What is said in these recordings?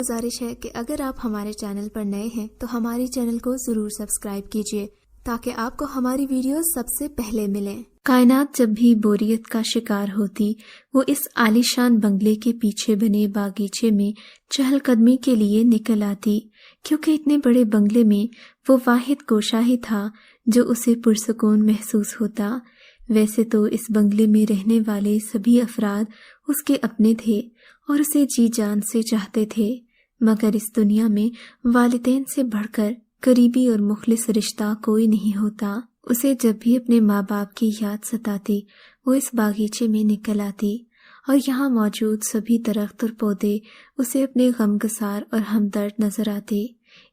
گزارش ہے کہ اگر آپ ہمارے چینل پر نئے ہیں تو ہمارے چینل کو ضرور سبسکرائب کیجیے تاکہ آپ کو ہماری ویڈیوز سب سے پہلے ملیں۔ کائنات جب بھی بوریت کا شکار ہوتی وہ اس عالیشان بنگلے کے پیچھے بنے باغیچے میں چہل قدمی کے لیے نکل آتی، کیونکہ اتنے بڑے بنگلے میں وہ واحد گوشہ ہی تھا جو اسے پرسکون محسوس ہوتا۔ ویسے تو اس بنگلے میں رہنے والے سبھی افراد اس کے اپنے تھے اور اسے جی جان سے چاہتے تھے، مگر اس دنیا میں والدین سے بڑھ کر قریبی اور مخلص رشتہ کوئی نہیں ہوتا۔ اسے جب بھی اپنے ماں باپ کی یاد ستاتی وہ اس باغیچے میں نکل آتی اور یہاں موجود سبھی درخت اور پودے اسے اپنے غمگسار اور ہمدرد نظر آتے۔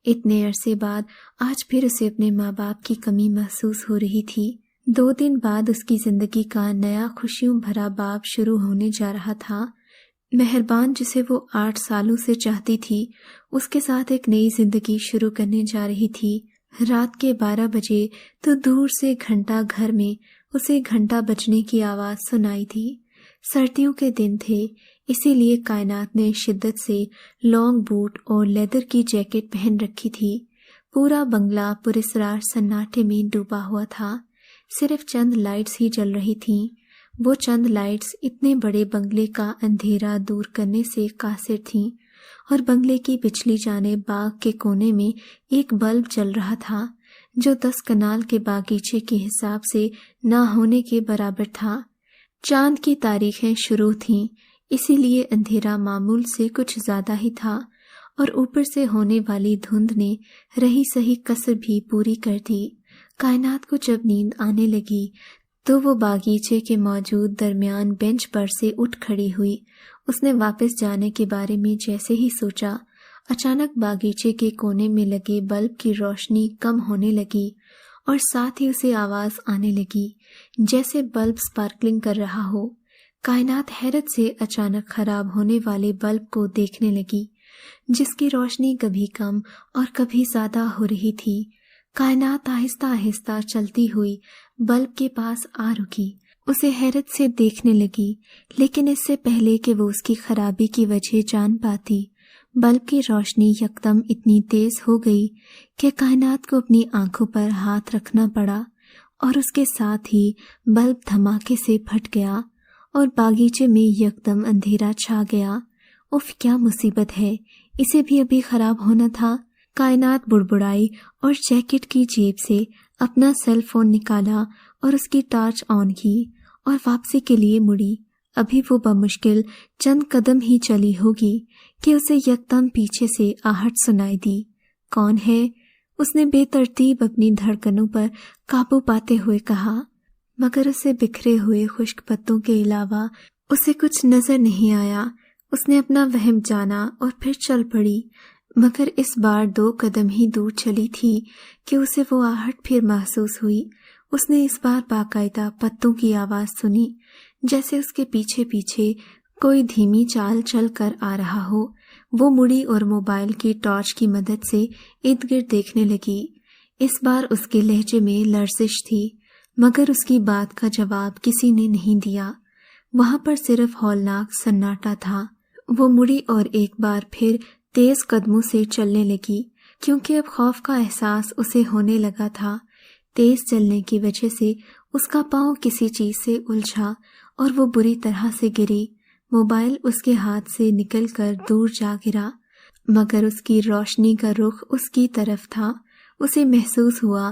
اتنے عرصے بعد آج پھر اسے اپنے ماں باپ کی کمی محسوس ہو رہی تھی۔ 2 دن بعد اس کی زندگی کا نیا خوشیوں بھرا باب شروع ہونے جا رہا تھا۔ مہربان جسے وہ 8 سالوں سے چاہتی تھی اس کے ساتھ ایک نئی زندگی شروع کرنے جا رہی تھی۔ رات کے 12 بجے تو دور سے گھنٹہ گھر میں اسے گھنٹہ بجنے کی آواز سنائی تھی۔ سردیوں کے دن تھے، اسی لیے کائنات نے شدت سے لانگ بوٹ اور لیدر کی جیکٹ پہن رکھی تھی۔ پورا بنگلہ پراسرار سناٹے میں ڈوبا ہوا تھا، صرف چند لائٹس ہی جل رہی تھیں۔ وہ چند لائٹس اتنے بڑے بنگلے کا اندھیرا دور کرنے سے قاصر تھیں، اور بنگلے کی پچھلی جانب باغ کے کونے میں ایک بلب جل رہا تھا جو 10 کنال کے باغیچے کے حساب سے نہ ہونے کے برابر تھا۔ چاند کی تاریخیں شروع تھیں، اسی لیے اندھیرا معمول سے کچھ زیادہ ہی تھا، اور اوپر سے ہونے والی دھند نے رہی سہی کسر بھی پوری کر دی۔ کائنات کو جب نیند آنے لگی تو وہ باغیچے کے موجود درمیان بینچ پر سے اٹھ کھڑی ہوئی۔ اس نے واپس جانے کے بارے میں جیسے ہی سوچا، اچانک باغیچے کے کونے میں لگے بلب کی روشنی کم ہونے لگی اور ساتھ ہی اسے آواز آنے لگی جیسے بلب سپارکلنگ کر رہا ہو۔ کائنات حیرت سے اچانک خراب ہونے والے بلب کو دیکھنے لگی جس کی روشنی کبھی کم اور کبھی زیادہ ہو رہی تھی۔ کائنات آہستہ آہستہ چلتی ہوئی بلب کے پاس آ رکی، اسے حیرت سے دیکھنے لگی، لیکن اس سے پہلے کہ وہ اس کی خرابی کی وجہ جان پاتی بلب کی روشنی یکدم اتنی تیز ہو گئی کہ کائنات کو اپنی آنکھوں پر ہاتھ رکھنا پڑا، اور اس کے ساتھ ہی بلب دھماکے سے پھٹ گیا اور باغیچے میں یکدم اندھیرا چھا گیا۔ اف، کیا مصیبت ہے، اسے بھی ابھی خراب ہونا تھا۔ کائنات بڑبڑائی اور جیکٹ کی جیب سے اپنا سیل فون نکالا اور اس کی ٹارچ آن کی اور واپسی کے لیے مڑی۔ ابھی وہ بمشکل چند قدم ہی چلی ہوگی کہ اسے یکدم پیچھے سے آہٹ سنائی دی۔ کون ہے؟ اس نے بے ترتیب اپنی دھڑکنوں پر قابو پاتے ہوئے کہا، مگر اسے بکھرے ہوئے خشک پتوں کے علاوہ اسے کچھ نظر نہیں آیا۔ اس نے اپنا وہم جانا اور پھر چل پڑی، مگر اس بار 2 قدم ہی دور چلی تھی کہ اسے وہ آہٹ پھر محسوس ہوئی۔ اس نے اس بار باقاعدہ پتوں کی آواز سنی، جیسے اس کے پیچھے پیچھے کوئی دھیمی چال چل کر آ رہا ہو۔ وہ مڑی اور موبائل کی ٹارچ کی مدد سے ارد گرد دیکھنے لگی۔ اس بار اس کے لہجے میں لرزش تھی، مگر اس کی بات کا جواب کسی نے نہیں دیا۔ وہاں پر صرف ہولناک سناٹا تھا۔ وہ مڑی اور ایک بار پھر تیز قدموں سے چلنے لگی، کیونکہ اب خوف کا احساس اسے ہونے لگا تھا۔ تیز چلنے کی وجہ سے اس کا پاؤں کسی چیز سے الجھا اور وہ بری طرح سے گری۔ موبائل اس کے ہاتھ سے نکل کر دور جا گرا، مگر اس کی روشنی کا رخ اس کی طرف تھا۔ اسے محسوس ہوا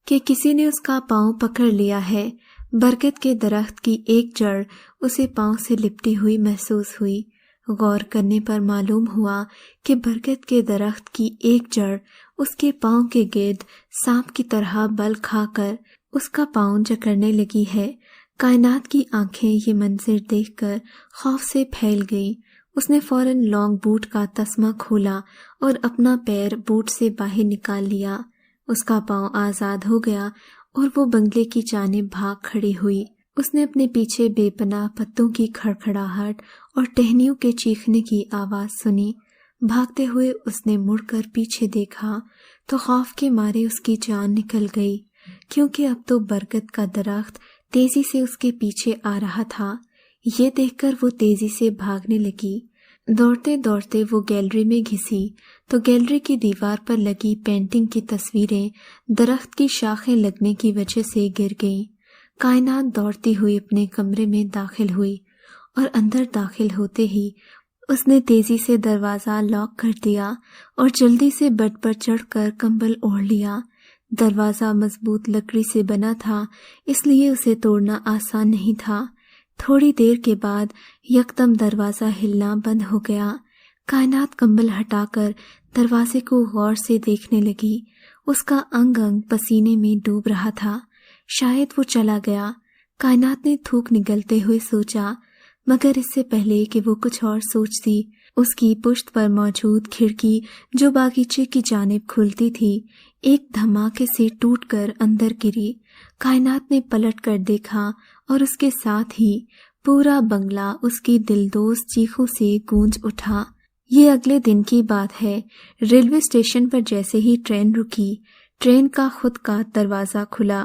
کہ کسی نے اس کا پاؤں پکڑ لیا ہے۔ برگد کے درخت کی ایک جڑ اسے پاؤں سے لپٹی ہوئی محسوس ہوئی۔ غور کرنے پر معلوم ہوا کہ برگد کے درخت کی ایک جڑ اس کے پاؤں کے گرد سانپ کی طرح بل کھا کر اس کا پاؤں جکڑنے لگی ہے۔ کائنات کی آنکھیں یہ منظر دیکھ کر خوف سے پھیل گئی۔ اس نے فوراً لانگ بوٹ کا تسمہ کھولا اور اپنا پیر بوٹ سے باہر نکال لیا۔ اس کا پاؤں آزاد ہو گیا اور وہ بنگلے کی جانب بھاگ کھڑی ہوئی۔ اس نے اپنے پیچھے بے پناہ پتوں کی کھڑکھڑاہٹ اور ٹہنیوں کے چیخنے کی آواز سنی۔ بھاگتے ہوئے اس نے مڑ کر پیچھے دیکھا تو خوف کے مارے اس کی جان نکل گئی، کیونکہ اب تو برگد کا درخت تیزی سے اس کے پیچھے آ رہا تھا۔ یہ دیکھ کر وہ تیزی سے بھاگنے لگی۔ دوڑتے دوڑتے وہ گیلری میں گھسی تو گیلری کی دیوار پر لگی پینٹنگ کی تصویریں درخت کی شاخیں لگنے کی وجہ سے گر گئیں۔ کائنات دوڑتی ہوئی اپنے کمرے میں داخل ہوئی اور اندر داخل ہوتے ہی اس نے تیزی سے دروازہ لاک کر دیا اور جلدی سے بیڈ پر چڑھ کر کمبل اوڑھ لیا۔ دروازہ مضبوط لکڑی سے بنا تھا، اس لیے اسے توڑنا آسان نہیں تھا۔ تھوڑی دیر کے بعد یکدم دروازہ ہلنا بند ہو گیا۔ کائنات کمبل ہٹا کر دروازے کو غور سے دیکھنے لگی۔ اس کا انگ انگ پسینے میں ڈوب رہا تھا، شاید وہ چلا گیا۔ کائنات نے تھوک نگلتے ہوئے سوچا، مگر اس سے پہلے کہ وہ کچھ اور سوچتی، اس کی پشت پر موجود کھڑکی جو باغیچے کی جانب کھلتی تھی ایک دھماکے سے ٹوٹ کر اندر گری۔ کائنات نے پلٹ کر دیکھا اور اس کے ساتھ ہی پورا بنگلہ اس کی دلدوز چیخوں سے گونج اٹھا۔ یہ اگلے دن کی بات ہے۔ ریلوے اسٹیشن پر جیسے ہی ٹرین رکی، ٹرین کا خود کا دروازہ کھلا۔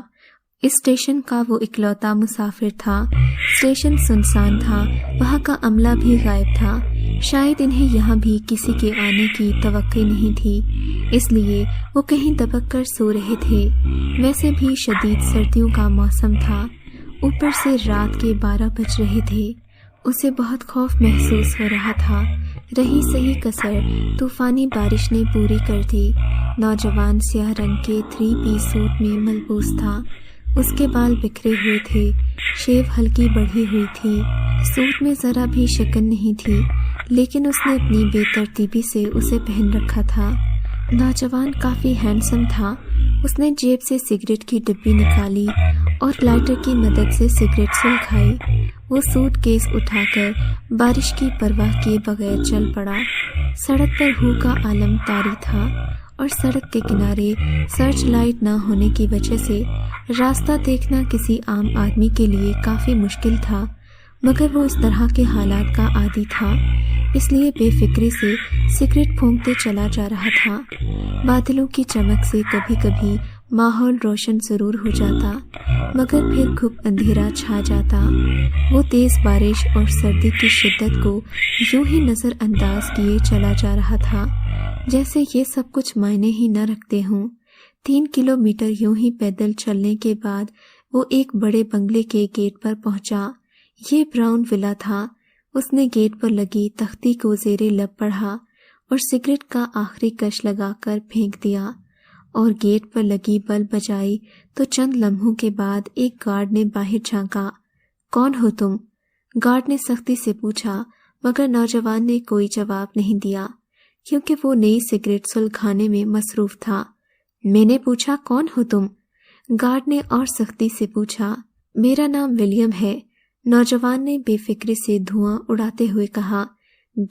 اسٹیشن کا وہ اکلوتا مسافر تھا۔ اسٹیشن سنسان تھا، وہاں کا عملہ بھی غائب تھا۔ شاید انہیں یہاں بھی کسی کے آنے کی توقع نہیں تھی، اس لیے وہ کہیں دبک کر سو رہے تھے۔ ویسے بھی شدید سردیوں کا موسم تھا، اوپر سے رات کے 12 بج رہے تھے۔ اسے بہت خوف محسوس ہو رہا تھا۔ رہی صحیح کسر طوفانی بارش نے پوری کر دی۔ نوجوان سیاہ رنگ کے 3 پیس سوٹ میں ملبوس تھا۔ اس کے بال بکھرے ہوئے تھے، شیو ہلکی بڑھی ہوئی تھی۔ سوٹ میں ذرا بھی شکن نہیں تھی، لیکن اس نے اپنی بے ترتیبی سے اسے پہن رکھا تھا۔ نوجوان کافی ہینڈسم تھا۔ اس نے جیب سے سگریٹ کی ڈبی نکالی اور لائٹر کی مدد سے سگریٹ سلگائی۔ وہ سوٹ کیس اٹھا کر بارش کی پرواہ کیے بغیر چل پڑا۔ سڑک پر ہو کا عالم طاری تھا اور سڑک کے کنارے سرچ لائٹ نہ ہونے کی وجہ سے راستہ دیکھنا کسی عام آدمی کے لیے کافی مشکل تھا، مگر وہ اس طرح کے حالات کا عادی تھا، اس لیے بے فکری سے سگریٹ پھونکتے چلا جا رہا تھا۔ بادلوں کی چمک سے کبھی کبھی ماحول روشن ضرور ہو جاتا، مگر پھر گھپ اندھیرا چھا جاتا۔ وہ تیز بارش اور سردی کی شدت کو یوں ہی نظر انداز کیے چلا جا رہا تھا جیسے یہ سب کچھ معنی ہی نہ رکھتے ہوں۔ 3 کلومیٹر یوں ہی پیدل چلنے کے بعد وہ ایک بڑے بنگلے کے گیٹ پر پہنچا۔ یہ براؤن ولا تھا۔ اس نے گیٹ پر لگی تختی کو زیر لب پڑھا اور سگریٹ کا آخری کش لگا کر پھینک دیا اور گیٹ پر لگی بلب بجائی تو چند لمحوں کے بعد ایک گارڈ نے باہر جھانکا۔ کون ہو تم؟ گارڈ نے سختی سے پوچھا، مگر نوجوان نے کوئی جواب نہیں دیا کیونکہ وہ نئی سگریٹ سلگانے میں مصروف تھا۔ میں نے پوچھا کون ہو تم؟ گارڈ نے اور سختی سے پوچھا۔ میرا نام ولیم ہے، نوجوان نے بے فکری سے دھواں اڑاتے ہوئے کہا۔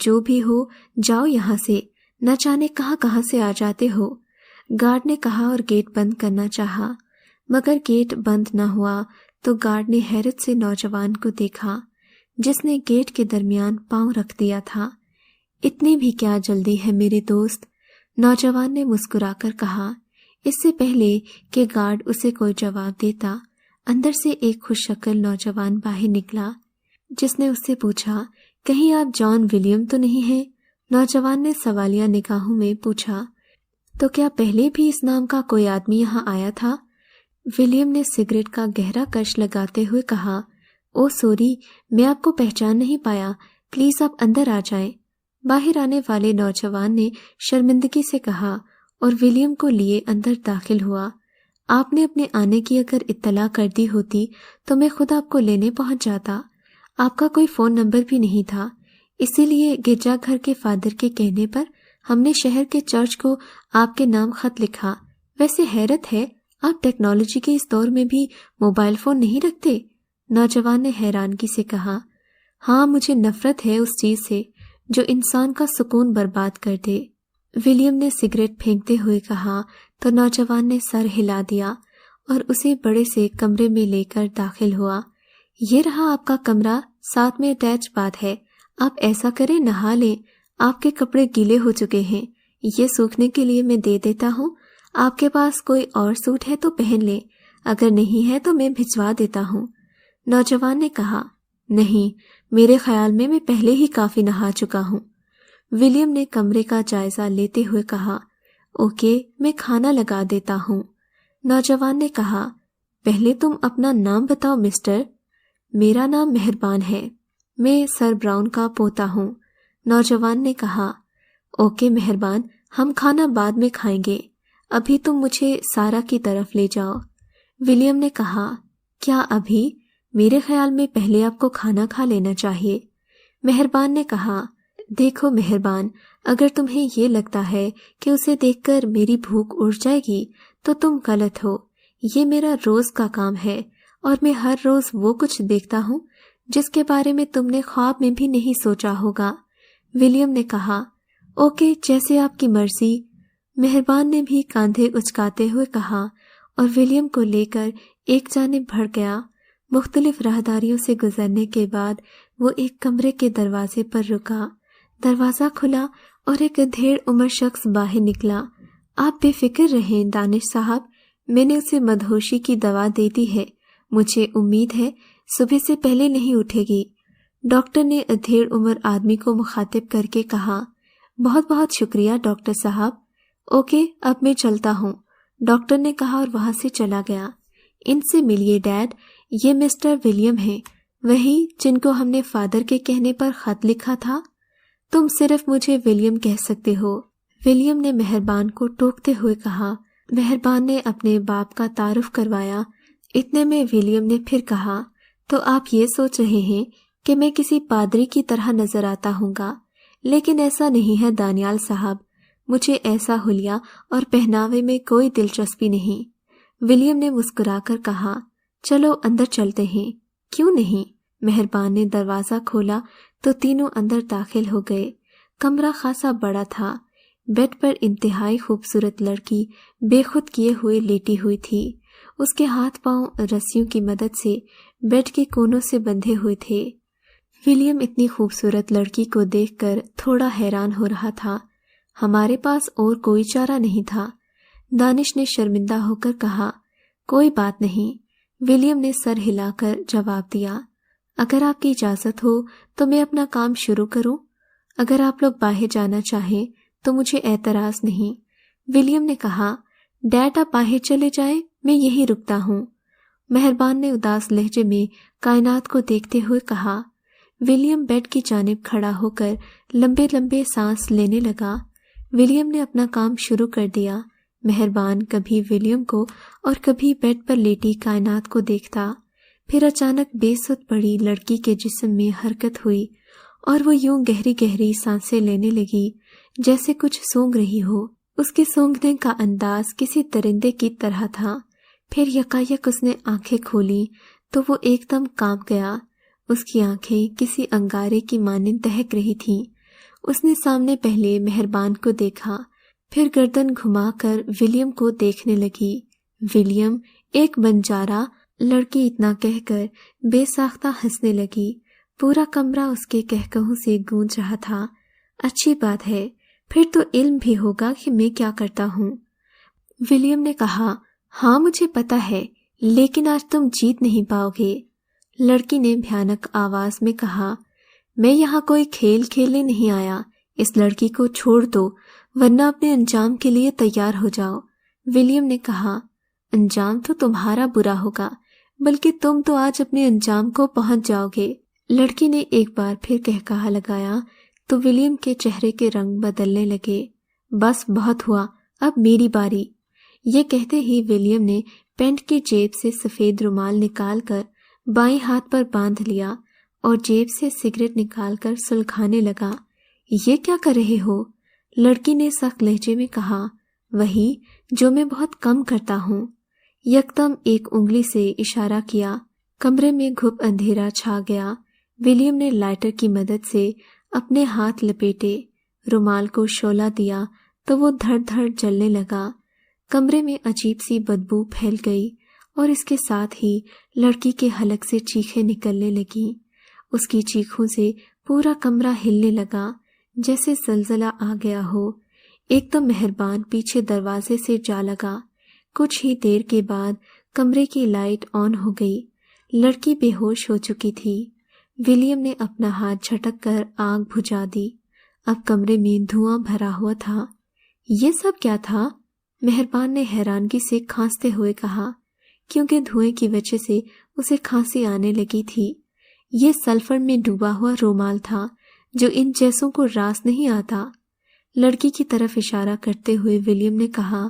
جو بھی ہو جاؤ یہاں سے، نہ جانے کہاں کہاں سے آ جاتے ہو، گارڈ نے کہا اور گیٹ بند کرنا چاہا، مگر گیٹ بند نہ ہوا تو گارڈ نے حیرت سے نوجوان کو دیکھا جس نے گیٹ کے درمیان پاؤں رکھ دیا تھا۔ اتنی بھی کیا جلدی ہے میرے دوست؟ نوجوان نے مسکرا کر کہا۔ اس سے پہلے کہ گارڈ اسے کوئی جواب دیتا، اندر سے ایک خوش شکل نوجوان باہر نکلا جس نے اس سے پوچھا، کہیں آپ جان ولیم تو نہیں ہیں؟ نوجوان نے سوالیہ نگاہوں میں پوچھا، تو کیا پہلے بھی اس نام کا کوئی آدمی یہاں آیا تھا؟ ولیم نے سگریٹ کا گہرا کش لگاتے ہوئے کہا، او سوری، میں آپ کو پہچان نہیں پایا، پلیز آپ اندر آ جائیں۔ باہر آنے والے نوجوان نے شرمندگی سے کہا اور ولیم کو لیے اندر داخل ہوا۔ آپ نے اپنے آنے کی اگر اطلاع کر دی ہوتی تو میں خود آپ کو لینے پہنچ جاتا۔ آپ کا کوئی فون نمبر بھی نہیں تھا، اسی لیے گرجا گھر کے فادر کے کہنے پر ہم نے شہر کے چرچ کو آپ کے نام خط لکھا۔ ویسے حیرت ہے، آپ ٹیکنالوجی کے اس دور میں بھی موبائل فون نہیں رکھتے؟ نوجوان نے حیرانگی سے کہا، ہاں مجھے نفرت ہے اس چیز سے جو انسان کا سکون برباد کر دے۔ ولیم نے سگریٹ پھینکتے ہوئے کہا تو نوجوان نے سر ہلا دیا اور اسے بڑے سے کمرے میں لے کر داخل ہوا۔ یہ رہا آپ کا کمرہ، ساتھ میں اٹیچ باتھ ہے، آپ ایسا کریں نہا لیں، آپ کے کپڑے گیلے ہو چکے ہیں، یہ سوکھنے کے لیے میں دے دیتا ہوں، آپ کے پاس کوئی اور سوٹ ہے تو پہن لیں، اگر نہیں ہے تو میں بھجوا دیتا ہوں۔ نوجوان نے کہا، نہیں، میرے خیال میں پہلے ہی کافی نہا چکا ہوں۔ ولیم نے کمرے کا جائزہ لیتے ہوئے کہا، اوکے، میں کھانا لگا دیتا ہوں۔ نوجوان نے کہا، پہلے تم اپنا نام بتاؤ مسٹر۔ میرا نام مہربان ہے، میں سر براؤن کا پوتا ہوں۔ نوجوان نے کہا، اوکے مہربان، ہم کھانا بعد میں کھائیں گے، ابھی تم مجھے سارا کی طرف لے جاؤ۔ ولیم نے کہا، کیا ابھی؟ میرے خیال میں پہلے آپ کو کھانا کھا لینا چاہیے۔ مہربان نے کہا، دیکھو مہربان، اگر تمہیں یہ لگتا ہے کہ اسے دیکھ کر میری بھوک اڑ جائے گی تو تم غلط ہو۔ یہ میرا روز کا کام ہے اور میں ہر روز وہ کچھ دیکھتا ہوں جس کے بارے میں تم نے خواب میں بھی نہیں سوچا ہوگا۔ ولیم نے کہا، اوکے، جیسے آپ کی مرضی۔ مہربان نے بھی کاندھے اچکاتے ہوئے کہا اور ولیم کو لے کر ایک جانب بڑھ گیا۔ مختلف راہداریوں سے گزرنے کے بعد وہ ایک کمرے کے دروازے پر رکا۔ دروازہ کھلا اور ایک ادھیڑ عمر شخص باہر نکلا۔ آپ بے فکر رہیں دانش صاحب، میں نے اسے مدہوشی کی دوا دے دی ہے، مجھے امید ہے صبح سے پہلے نہیں اٹھے گی۔ ڈاکٹر نے ادھیڑ عمر آدمی کو مخاطب کر کے کہا، بہت بہت شکریہ ڈاکٹر صاحب۔ اوکے، اب میں چلتا ہوں، ڈاکٹر نے کہا اور وہاں سے چلا گیا۔ ان سے ملیے ڈیڈ، یہ مسٹر ولیم ہیں، وہی جن کو ہم نے فادر کے کہنے پر خط لکھا تھا۔ تم صرف مجھے ولیم کہہ سکتے ہو، ولیم نے مہربان کو ٹوکتے ہوئے کہا۔ مہربان نے اپنے باپ کا تعارف کروایا۔ اتنے میں ولیم نے پھر کہا، تو آپ یہ سوچ رہے ہیں کہ میں کسی پادری کی طرح نظر آتا ہوں گا، لیکن ایسا نہیں ہے دانیال صاحب، مجھے ایسا حلیہ اور پہناوے میں کوئی دلچسپی نہیں۔ ولیم نے مسکرا کر کہا، چلو اندر چلتے ہیں۔ کیوں نہیں؟ مہربان نے دروازہ کھولا تو تینوں اندر داخل ہو گئے۔ کمرہ خاصا بڑا تھا۔ بیڈ پر انتہائی خوبصورت لڑکی بے خود کیے ہوئے لیٹی ہوئی تھی۔ اس کے ہاتھ پاؤں رسیوں کی مدد سے بیڈ کے کونوں سے بندھے ہوئے تھے۔ ولیم اتنی خوبصورت لڑکی کو دیکھ کر تھوڑا حیران ہو رہا تھا۔ ہمارے پاس اور کوئی چارہ نہیں تھا، دانش نے شرمندہ ہو کر کہا۔ کوئی بات نہیں، ولیم نے سر ہلا کر جواب دیا۔ اگر آپ کی اجازت ہو تو میں اپنا کام شروع کروں؟ اگر آپ لوگ باہر جانا چاہیں تو مجھے اعتراض نہیں۔ ولیم نے کہا، ڈیڈ آپ باہر چلے جائیں، میں یہیں رکتا ہوں۔ مہربان نے اداس لہجے میں کائنات کو دیکھتے ہوئے کہا۔ ولیم بیڈ کی جانب کھڑا ہو کر لمبے لمبے سانس لینے لگا۔ ولیم نے اپنا کام شروع کر دیا۔ مہربان کبھی ولیم کو اور کبھی بیڈ پر لیٹی کائنات کو دیکھتا، پھر اچانک بے سد پڑی لڑکی کے جسم میں حرکت ہوئی اور وہ یوں گہری گہری سانسیں لینے لگی جیسے کچھ سونگ رہی ہو۔ اس کے سونگنے کا انداز کسی درندے کی طرح تھا۔ پھر یکایک اس نے آنکھیں کھولی تو وہ ایک دم کانپ گیا۔ اس کی آنکھیں کسی انگارے کی مانند دہک رہی تھیں۔ اس نے سامنے پہلے مہربان کو دیکھا، پھر گردن گھما کر ولیم کو دیکھنے لگی۔ ولیم ایک بنجارا، لڑکی اتنا کہہ کر بے ساختہ ہنسنے لگی۔ پورا کمرہ اس کے کہکہوں سے گونج رہا تھا۔ اچھی بات ہے، پھر تو علم بھی ہوگا کہ میں کیا کرتا ہوں۔ ولیم نے کہا، ہاں مجھے پتا ہے، لیکن آج تم جیت نہیں پاؤ گے۔ لڑکی نے بھیانک آواز میں کہا، میں یہاں کوئی کھیل کھیلنے نہیں آیا، اس لڑکی کو چھوڑ دو ورنہ اپنے انجام کے لیے تیار ہو جاؤ۔ ولیم نے کہا، انجام تو تمہارا برا ہوگا، بلکہ تم تو آج اپنے انجام کو پہنچ جاؤ گے۔ لڑکی نے ایک بار پھر کہا لگایا تو ولیم کے چہرے کے رنگ بدلنے لگے۔ بس بہت ہوا، اب میری باری۔ یہ کہتے ہی ولیم نے پینٹ کی جیب سے سفید رومال نکال کر بائیں ہاتھ پر باندھ لیا اور جیب سے سگریٹ نکال کر سلکھانے لگا۔ یہ کیا کر رہے ہو؟ لڑکی نے سخت لہجے میں کہا، وہی جو میں بہت کم کرتا ہوں۔ یکدم ایک انگلی سے اشارہ کیا، کمرے میں گھپ اندھیرا چھا گیا۔ ولیم نے لائٹر کی مدد سے اپنے ہاتھ لپیٹے، رومال کو شعلہ دیا تو وہ دھڑ دھڑ جلنے لگا۔ کمرے میں عجیب سی بدبو پھیل گئی اور اس کے ساتھ ہی لڑکی کے حلق سے چیخیں نکلنے لگیں۔ اس کی چیخوں سے پورا کمرہ ہلنے لگا جیسے زلزلہ آ گیا ہو۔ ایک دم مہربان پیچھے دروازے سے جا لگا۔ کچھ ہی دیر کے بعد کمرے کی لائٹ آن ہو گئی۔ لڑکی بے ہوش ہو چکی تھی۔ ولیم نے اپنا ہاتھ جھٹک کر آگ بجھا دی۔ اب کمرے میں دھواں بھرا ہوا تھا۔ یہ سب کیا تھا؟ مہربان نے حیرانگی سے کھانستے ہوئے کہا، کیونکہ دھوئیں کی وجہ سے اسے کھانسی آنے لگی تھی۔ یہ سلفر میں ڈوبا ہوا رومال تھا جو ان جیسوں کو راس نہیں آتا۔ لڑکی کی طرف اشارہ کرتے ہوئے ولیم نے کہا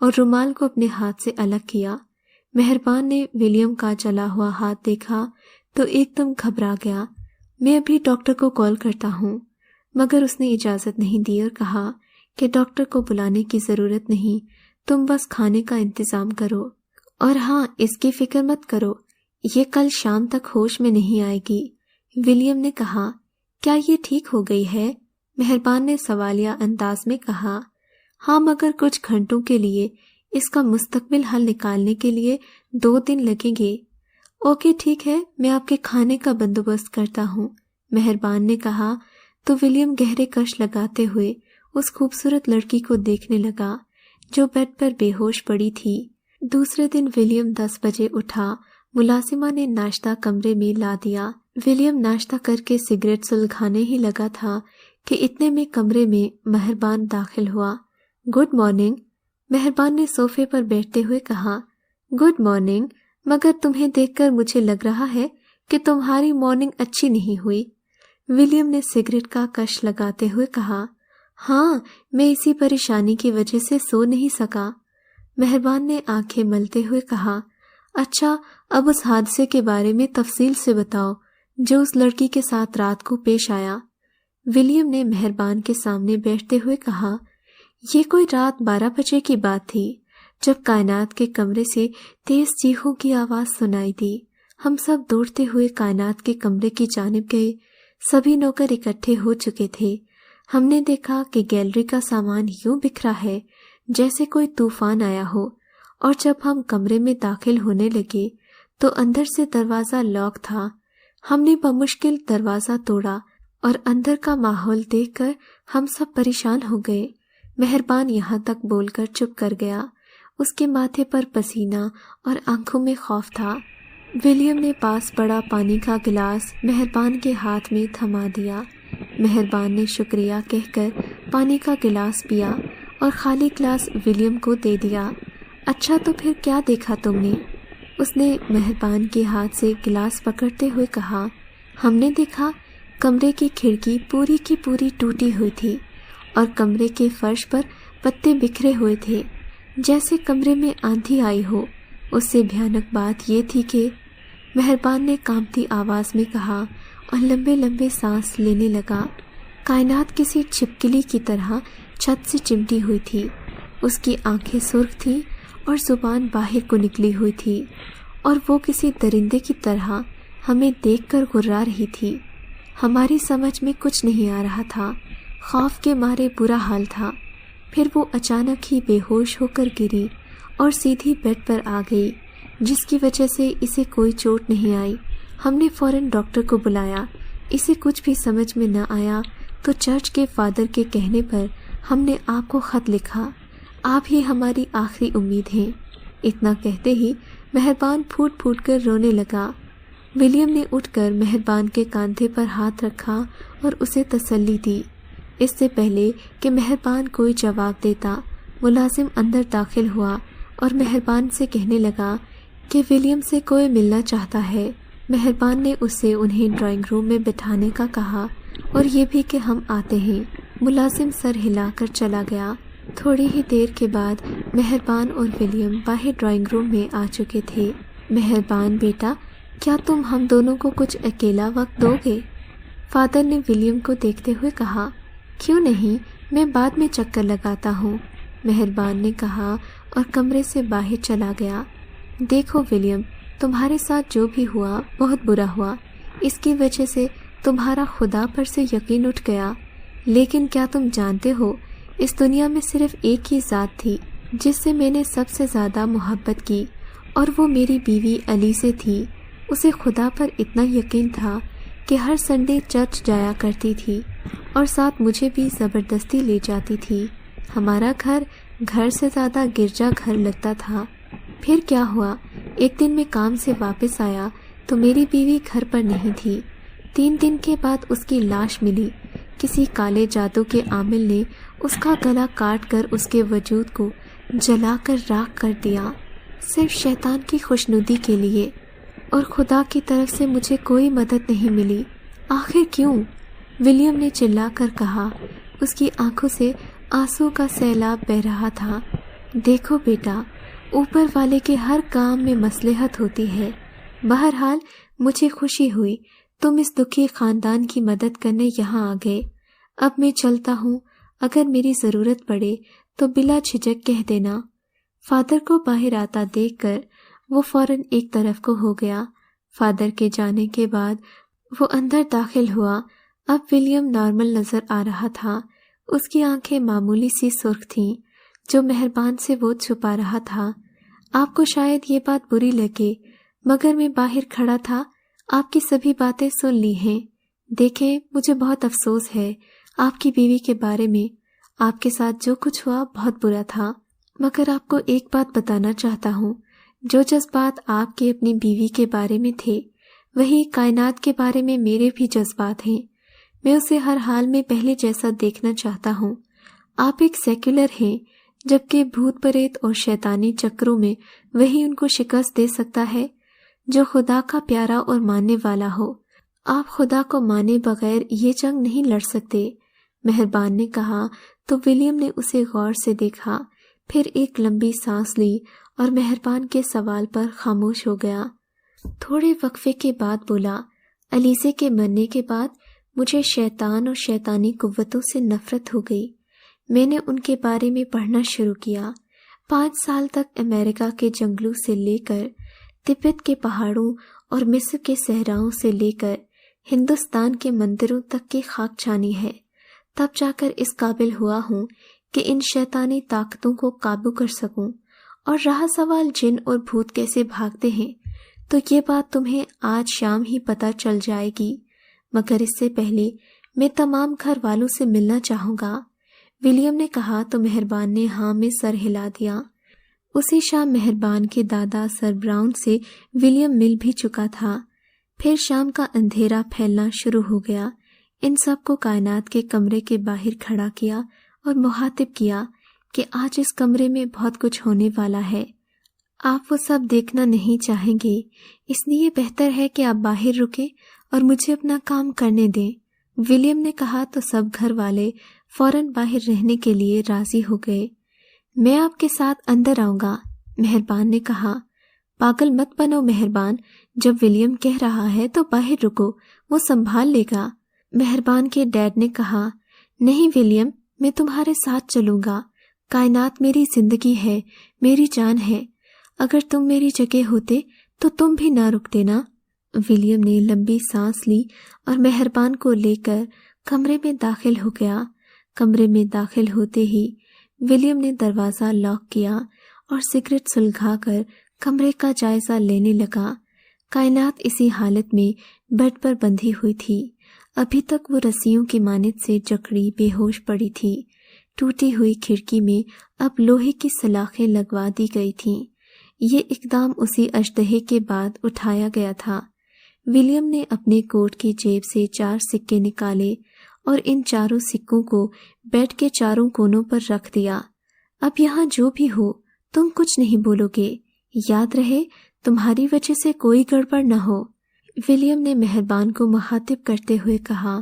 اور رومال کو اپنے ہاتھ سے الگ کیا۔ مہربان نے ولیم کا جلا ہوا ہاتھ دیکھا تو ایک دم گھبرا گیا۔ میں ابھی ڈاکٹر کو کال کرتا ہوں، مگر اس نے اجازت نہیں دی اور کہا کہ ڈاکٹر کو بلانے کی ضرورت نہیں، تم بس کھانے کا انتظام کرو، اور ہاں اس کی فکر مت کرو، یہ کل شام تک ہوش میں نہیں آئے گی۔ ولیم نے کہا، کیا یہ ٹھیک ہو گئی ہے؟ مہربان نے سوالیہ انداز میں کہا، ہاں مگر کچھ گھنٹوں کے لیے، اس کا مستقبل حل نکالنے کے لیے 2 دن لگیں گے۔ اوکے ٹھیک ہے، میں آپ کے کھانے کا بندوبست کرتا ہوں، مہربان نے کہا تو ولیم گہرے کش لگاتے ہوئے اس خوبصورت لڑکی کو دیکھنے لگا جو بیڈ پر بے ہوش پڑی تھی۔ دوسرے دن ولیم 10 بجے اٹھا۔ ملازمہ نے ناشتہ کمرے میں لا دیا۔ ولیم ناشتہ کر کے سگریٹ سلگانے ہی لگا تھا کہ اتنے میں کمرے میں مہربان داخل ہوا۔ گڈ مارننگ، مہربان نے صوفے پر بیٹھتے ہوئے کہا۔ گڈ مارننگ، مگر تمہیں دیکھ کر مجھے لگ رہا ہے کہ تمہاری مارننگ اچھی نہیں ہوئی۔ ولیم نے سگریٹ کا کش لگاتے ہوئے کہا، ہاں میں اسی پریشانی کی وجہ سے سو نہیں سکا۔ مہربان نے آنکھیں ملتے ہوئے کہا، اچھا اب اس حادثے کے بارے میں تفصیل سے بتاؤ جو اس لڑکی کے ساتھ رات کو پیش آیا۔ ولیم نے مہربان کے سامنے بیٹھتے ہوئے کہا، یہ کوئی رات 12 بجے کی بات تھی جب کائنات کے کمرے سے تیز چیخوں کی آواز سنائی دی۔ ہم سب دوڑتے ہوئے کائنات کے کمرے کی جانب گئے۔ سبھی نوکر اکٹھے ہو چکے تھے۔ ہم نے دیکھا کہ گیلری کا سامان یوں بکھرا ہے جیسے کوئی طوفان آیا ہو، اور جب ہم کمرے میں داخل ہونے لگے تو اندر سے دروازہ لاک تھا۔ ہم نے بمشکل دروازہ توڑا اور اندر کا ماحول دیکھ کر ہم سب پریشان ہو گئے۔ مہربان یہاں تک بول کر چپ کر گیا۔ اس کے ماتھے پر پسینہ اور آنکھوں میں خوف تھا۔ ولیم نے پاس پڑا پانی کا گلاس مہربان کے ہاتھ میں تھما دیا۔ مہربان نے شکریہ کہہ کر پانی کا گلاس پیا اور خالی گلاس ولیم کو دے دیا۔ اچھا تو پھر کیا دیکھا تم نے؟ اس نے مہربان کے ہاتھ سے گلاس پکڑتے ہوئے کہا۔ ہم نے دیکھا کمرے کی کھڑکی پوری کی پوری ٹوٹی ہوئی تھی اور کمرے کے فرش پر پتے بکھرے ہوئے تھے جیسے کمرے میں آندھی آئی ہو۔ اس سے بھیانک بات یہ تھی کہ مہربان نے کانپتی آواز میں کہا اور لمبے لمبے سانس لینے لگا، کائنات کسی چھپکلی کی طرح چھت سے چمٹی ہوئی تھی۔ اس کی آنکھیں سرخ تھیں اور زبان باہر کو نکلی ہوئی تھی، اور وہ کسی درندے کی طرح ہمیں دیکھ کر گرا رہی تھی۔ ہماری سمجھ میں کچھ نہیں آ رہا تھا، خوف کے مارے برا حال تھا۔ پھر وہ اچانک ہی بے ہوش ہو کر گری اور سیدھی بیڈ پر آ گئی، جس کی وجہ سے اسے کوئی چوٹ نہیں آئی۔ ہم نے فوراً ڈاکٹر کو بلایا۔ اسے کچھ بھی سمجھ میں نہ آیا تو چرچ کے فادر کے کہنے پر ہم نے آپ کو خط لکھا۔ آپ ہی ہماری آخری امید ہیں۔ اتنا کہتے ہی مہربان پھوٹ پھوٹ کر رونے لگا۔ ولیم نے اٹھ کر مہربان کے کاندھے پر ہاتھ رکھا اور اسے تسلی دی۔ اس سے پہلے کہ مہربان کوئی جواب دیتا، ملازم اندر داخل ہوا اور مہربان سے کہنے لگا کہ ولیم سے کوئی ملنا چاہتا ہے۔ مہربان نے اس سے انہیں ڈرائنگ روم میں بٹھانے کا کہا اور یہ بھی کہ ہم آتے ہیں۔ ملازم سر ہلا کر چلا گیا۔ تھوڑی ہی دیر کے بعد مہربان اور ولیم باہر ڈرائنگ روم میں آ چکے تھے۔ مہربان بیٹا، کیا تم ہم دونوں کو کچھ اکیلا وقت دو گے؟ فادر نے ولیم کو دیکھتے ہوئے کہا۔ کیوں نہیں، میں بعد میں چکر لگاتا ہوں، مہربان نے کہا اور کمرے سے باہر چلا گیا۔ دیکھو ولیم، تمہارے ساتھ جو بھی ہوا بہت برا ہوا۔ اس کی وجہ سے تمہارا خدا پر سے یقین اٹھ گیا، لیکن کیا تم جانتے ہو اس دنیا میں صرف ایک ہی ذات تھی جس سے میں نے سب سے زیادہ محبت کی، اور وہ میری بیوی علی سے تھی۔ اسے خدا پر اتنا یقین تھا کہ ہر سنڈے چرچ جایا کرتی تھی اور ساتھ مجھے بھی زبردستی لے جاتی تھی۔ ہمارا گھر سے زیادہ گرجا گھر لگتا تھا۔ پھر کیا ہوا، ایک دن میں کام سے واپس آیا تو میری بیوی گھر پر نہیں تھی۔ 3 دن کے بعد اس کی لاش ملی کسی کالے جادو کے عامل نے اس کا گلا کاٹ کر اس کے وجود کو جلا کر راکھ کر دیا، صرف شیطان کی خوشنودی کے لیے، اور خدا کی طرف سے مجھے کوئی مدد نہیں ملی۔ آخر کیوں؟ ولیم نے چلا کر کہا۔ اس کی آنکھوں سے آنسو کا سیلاب بہہ رہا تھا۔ دیکھو بیٹا، اوپر والے کے ہر کام میں مصلحت ہوتی ہے۔ بہرحال مجھے خوشی ہوئی تم اس دکھی خاندان کی مدد کرنے یہاں آ گئے۔ اب میں چلتا ہوں، اگر میری ضرورت پڑے تو بلا جھجک کہہ دینا۔ فادر کو باہر آتا دیکھ کر وہ فوراً ایک طرف کو ہو گیا۔ فادر کے جانے کے بعد وہ اندر داخل ہوا۔ اب ولیم نارمل نظر آ رہا تھا۔ اس کی آنکھیں معمولی سی سرخ تھیں جو مہربان سے وہ چھپا رہا تھا۔ آپ کو شاید یہ بات بری لگے، مگر میں باہر کھڑا تھا، آپ کی سبھی باتیں سن لی ہیں۔ دیکھیں، مجھے بہت افسوس ہے آپ کی بیوی کے بارے میں۔ آپ کے ساتھ جو کچھ ہوا بہت برا تھا، مگر آپ کو ایک بات بتانا چاہتا ہوں، جو جذبات آپ کے اپنی بیوی کے بارے میں تھے، وہی کائنات کے بارے میں میرے بھی جذبات ہیں۔ میں اسے ہر حال میں پہلے جیسا دیکھنا چاہتا ہوں۔ آپ ایک سیکولر ہیں، جبکہ بھوت پریت اور شیطانی چکروں میں وہی ان کو شکست دے سکتا ہے جو خدا کا پیارا اور ماننے والا ہو۔ آپ خدا کو مانے بغیر یہ جنگ نہیں لڑ سکتے، مہربان نے کہا تو ولیم نے اسے غور سے دیکھا، پھر ایک لمبی سانس لی اور مہربان کے سوال پر خاموش ہو گیا۔ تھوڑے وقفے کے بعد بولا، الیزے کے مرنے کے بعد مجھے شیطان اور شیطانی قوتوں سے نفرت ہو گئی۔ میں نے ان کے بارے میں پڑھنا شروع کیا۔ 5 سال تک امریکہ کے جنگلوں سے لے کر تبت کے پہاڑوں اور مصر کے صحراؤں سے لے کر ہندوستان کے مندروں تک کی خاک چھانی ہے، تب جا کر اس قابل ہوا ہوں کہ ان شیطانی طاقتوں کو قابو کر سکوں۔ اور رہا سوال جن اور بھوت کیسے بھاگتے ہیں، تو یہ بات تمہیں آج شام ہی پتہ چل جائے گی، مگر اس سے پہلے میں تمام گھر والوں سے ملنا چاہوں گا۔ ولیم نے کہا تو مہربان نے ہاں میں سر ہلا دیا۔ اسی شام مہربان کے دادا سر براؤن سے ولیم مل بھی چکا تھا۔ پھر شام کا اندھیرا پھیلنا شروع ہو گیا۔ ان سب کو کائنات کے کمرے کے باہر کھڑا کیا اور مخاطب کیا کہ آج اس کمرے میں بہت کچھ ہونے والا ہے۔ آپ وہ سب دیکھنا نہیں چاہیں گے، اس لیے بہتر ہے کہ آپ باہر رکیں اور مجھے اپنا کام کرنے دیں۔ ولیم نے کہا تو سب گھر والے فوراً باہر رہنے کے لیے راضی ہو گئے۔ میں آپ کے ساتھ اندر آؤں گا، مہربان نے کہا۔ پاگل مت بنو مہربان، جب ولیم کہہ رہا ہے تو باہر رکو، وہ سنبھال لے گا۔ مہربان کے ڈیڈ نے کہا، نہیں ولیم، میں تمہارے ساتھ چلوں گا۔ کائنات میری زندگی ہے، میری جان ہے۔ اگر تم میری جگہ ہوتے تو تم بھی نہ رکتے نا۔ ولیم نے لمبی سانس لی اور مہربان کو لے کر کمرے میں داخل ہو گیا۔ کمرے میں داخل ہوتے ہی ولیم نے دروازہ لاک کیا اور سگریٹ سلگھا کر کمرے کا جائزہ لینے لگا۔ کائنات اسی حالت میں بیڈ پر بندھی ہوئی تھی۔ ابھی تک وہ رسیوں کی مانند سے جکڑی بے ہوش پڑی تھی۔ ٹوٹی ہوئی کھڑکی میں اب لوہے کی سلاخیں لگوا دی گئی تھیں۔ یہ اقدام اسی اژدہے کے بعد اٹھایا گیا تھا۔ ولیم نے اپنے کوٹ کی جیب سے 4 سکے نکالے اور ان چاروں سکوں کو بیڈ کے چاروں کونوں پر رکھ دیا۔ اب یہاں جو بھی ہو تم کچھ نہیں بولو گے، یاد رہے تمہاری وجہ سے کوئی گڑبڑ نہ ہو۔ ولیم نے مہربان کو مخاطب کرتے ہوئے کہا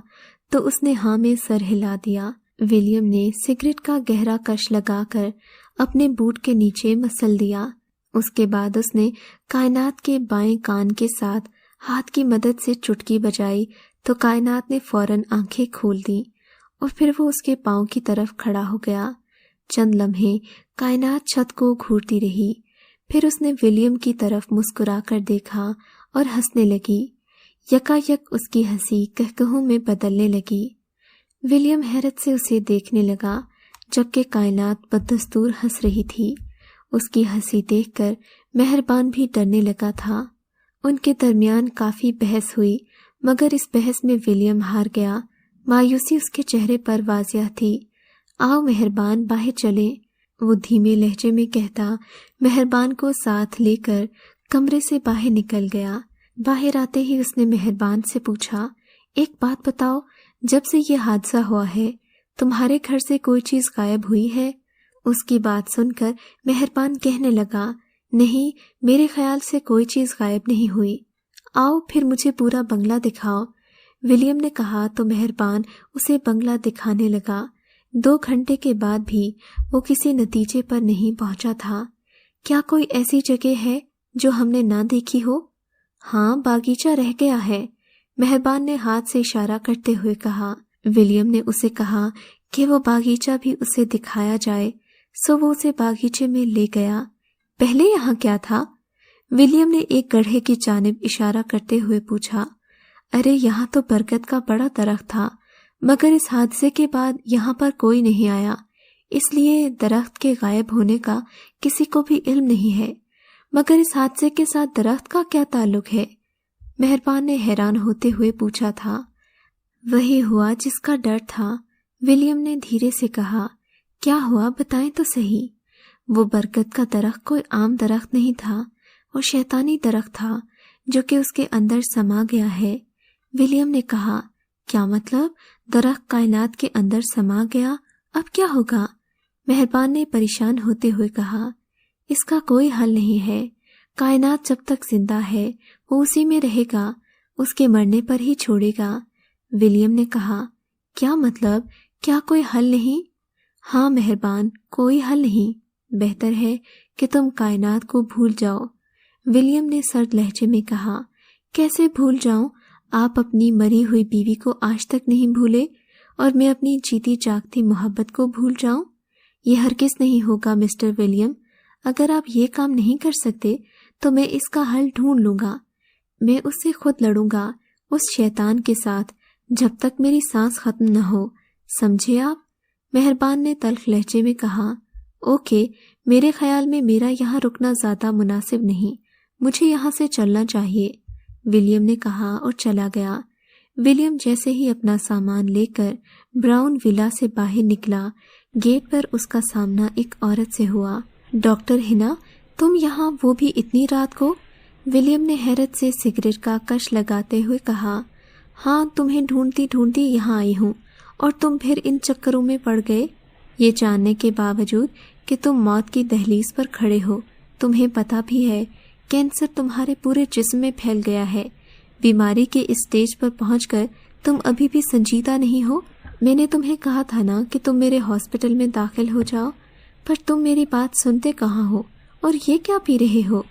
تو اس نے ہاں میں سر ہلا دیا۔ ولیم نے سگریٹ کا گہرا کش لگا کر اپنے بوٹ کے نیچے مسل دیا۔ اس کے بعد اس نے کائنات کے بائیں کان کے ساتھ ہاتھ کی مدد سے چٹکی بجائی تو کائنات نے فوراً آنکھیں کھول دیں اور پھر وہ اس کے پاؤں کی طرف کھڑا ہو گیا۔ چند لمحے کائنات چھت کو گھورتی رہی، پھر اس نے ولیم کی طرف مسکرا کر دیکھا اور ہنسنے لگی۔ یکا یک اس کی ہنسی کہکہوں میں بدلنے لگی۔ ولیم حیرت سے اسے دیکھنے لگا جبکہ کائنات بددستور ہنس رہی تھی۔ اس کی ہنسی دیکھ کر مہربان بھی ڈرنے لگا تھا۔ ان کے درمیان کافی بحث ہوئی مگر اس بحث میں ولیم ہار گیا۔ مایوسی اس کے چہرے پر واضح تھی۔ آؤ مہربان، باہر چلیں، وہ دھیمے لہجے میں کہتا مہربان کو ساتھ لے کر کمرے سے باہر نکل گیا۔ باہر آتے ہی اس نے مہربان سے پوچھا، ایک بات بتاؤ، جب سے یہ حادثہ ہوا ہے تمہارے گھر سے کوئی چیز غائب ہوئی ہے؟ اس کی بات سن کر مہربان کہنے لگا، نہیں، میرے خیال سے کوئی چیز غائب نہیں ہوئی، آؤ پھر مجھے پورا بنگلہ دکھاؤ۔ ولیم نے کہا تو مہربان اسے بنگلہ دکھانے لگا۔ 2 گھنٹے کے بعد بھی وہ کسی نتیجے پر نہیں پہنچا تھا۔ کیا کوئی ایسی جگہ ہے جو ہم نے نہ دیکھی ہو؟ ہاں، باغیچہ رہ گیا ہے، مہربان نے ہاتھ سے اشارہ کرتے ہوئے کہا۔ ولیم نے اسے کہا کہ وہ باغیچہ بھی اسے دکھایا جائے، سو وہ اسے باغیچے میں لے گیا۔ پہلے یہاں کیا تھا؟ ولیم نے ایک گڑھے کی جانب اشارہ کرتے ہوئے پوچھا۔ ارے یہاں تو برکت کا بڑا درخت تھا، مگر اس حادثے کے بعد یہاں پر کوئی نہیں آیا، اس لیے درخت کے غائب ہونے کا کسی کو بھی علم نہیں ہے۔ مگر اس حادثے کے ساتھ درخت کا کیا تعلق ہے؟ مہربان نے حیران ہوتے ہوئے پوچھا تھا۔ وہی ہوا جس کا ڈر تھا، ولیم نے دھیرے سے کہا۔ کیا ہوا بتائیں تو صحیح۔ وہ برکت کا درخت کوئی عام درخت نہیں تھا، وہ شیطانی درخت تھا جو کہ اس کے اندر سما گیا ہے۔ ولیم نے کہا، کیا مطلب؟ درخت کائنات کے اندر سما گیا، اب کیا ہوگا؟ مہربان نے پریشان ہوتے ہوئے کہا، اس کا کوئی حل نہیں ہے، کائنات جب تک زندہ ہے وہ اسی میں رہے گا، اس کے مرنے پر ہی چھوڑے گا۔ ولیم نے کہا، کیا مطلب؟ کیا کوئی حل نہیں؟ ہاں مہربان، کوئی حل نہیں، بہتر ہے کہ تم کائنات کو بھول جاؤ۔ ولیم نے سرد لہجے میں کہا، کیسے بھول جاؤں؟ آپ اپنی مری ہوئی بیوی کو آج تک نہیں بھولے اور میں اپنی جیتی جاگتی محبت کو بھول جاؤں؟ یہ ہرگز نہیں ہوگا مسٹر ولیم۔ اگر آپ یہ کام نہیں کر سکتے تو میں اس کا حل ڈھونڈ لوں گا، میں اس سے خود لڑوں گا، اس شیطان کے ساتھ، جب تک میری سانس ختم نہ ہو، سمجھے آپ؟ مہربان نے تلخ لہجے میں کہا، اوکے، میرے خیال میں میرا یہاں رکنا زیادہ مناسب نہیں، مجھے یہاں سے چلنا چاہیے، ولیم نے کہا اور چلا گیا۔ ولیم جیسے ہی اپنا سامان لے کر براؤن ولا سے باہر نکلا، گیٹ پر اس کا سامنا ایک عورت سے ہوا۔ ڈاکٹر ہنا، تم یہاں، وہ بھی اتنی رات کو؟ ولیم نے حیرت سے سگریٹ کا کش لگاتے ہوئے کہا، ہاں، تمہیں ڈھونڈتی ڈھونڈتی یہاں آئی ہوں، اور تم پھر ان چکروں میں پڑ گئے، یہ جاننے کے باوجود کہ تم موت کی دہلیز پر کھڑے ہو۔ تمہیں پتہ بھی ہے کینسر تمہارے پورے جسم میں پھیل گیا ہے، بیماری کے اس سٹیج پر پہنچ کر تم ابھی بھی سنجیدہ نہیں ہو۔ میں نے تمہیں کہا تھا نا کہ تم میرے ہاسپٹل میں داخل ہو جاؤ، پر تم میری بات سنتے کہاں ہو، اور یہ کیا پی رہے ہو؟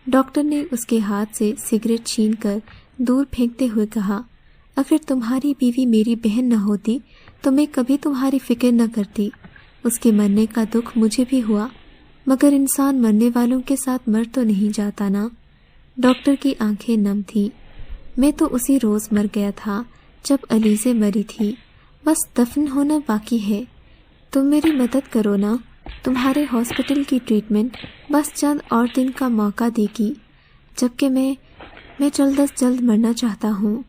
ڈاکٹر نے اس کے ہاتھ سے سگریٹ چھین کر دور پھینکتے ہوئے کہا، اگر تمہاری بیوی میری بہن نہ ہوتی تو میں کبھی تمہاری فکر نہ کرتی، اس کے مرنے کا دکھ مجھے بھی ہوا، مگر انسان مرنے والوں کے ساتھ مر تو نہیں جاتا نا۔ ڈاکٹر کی آنکھیں نم تھیں۔ میں تو اسی روز مر گیا تھا جب علیزے مری تھی، بس دفن ہونا باقی ہے، تم میری مدد کرو نا، تمہارے ہاسپٹل کی ٹریٹمنٹ بس چند اور دن کا موقع دے گی، جبکہ میں جلد از جلد مرنا چاہتا ہوں،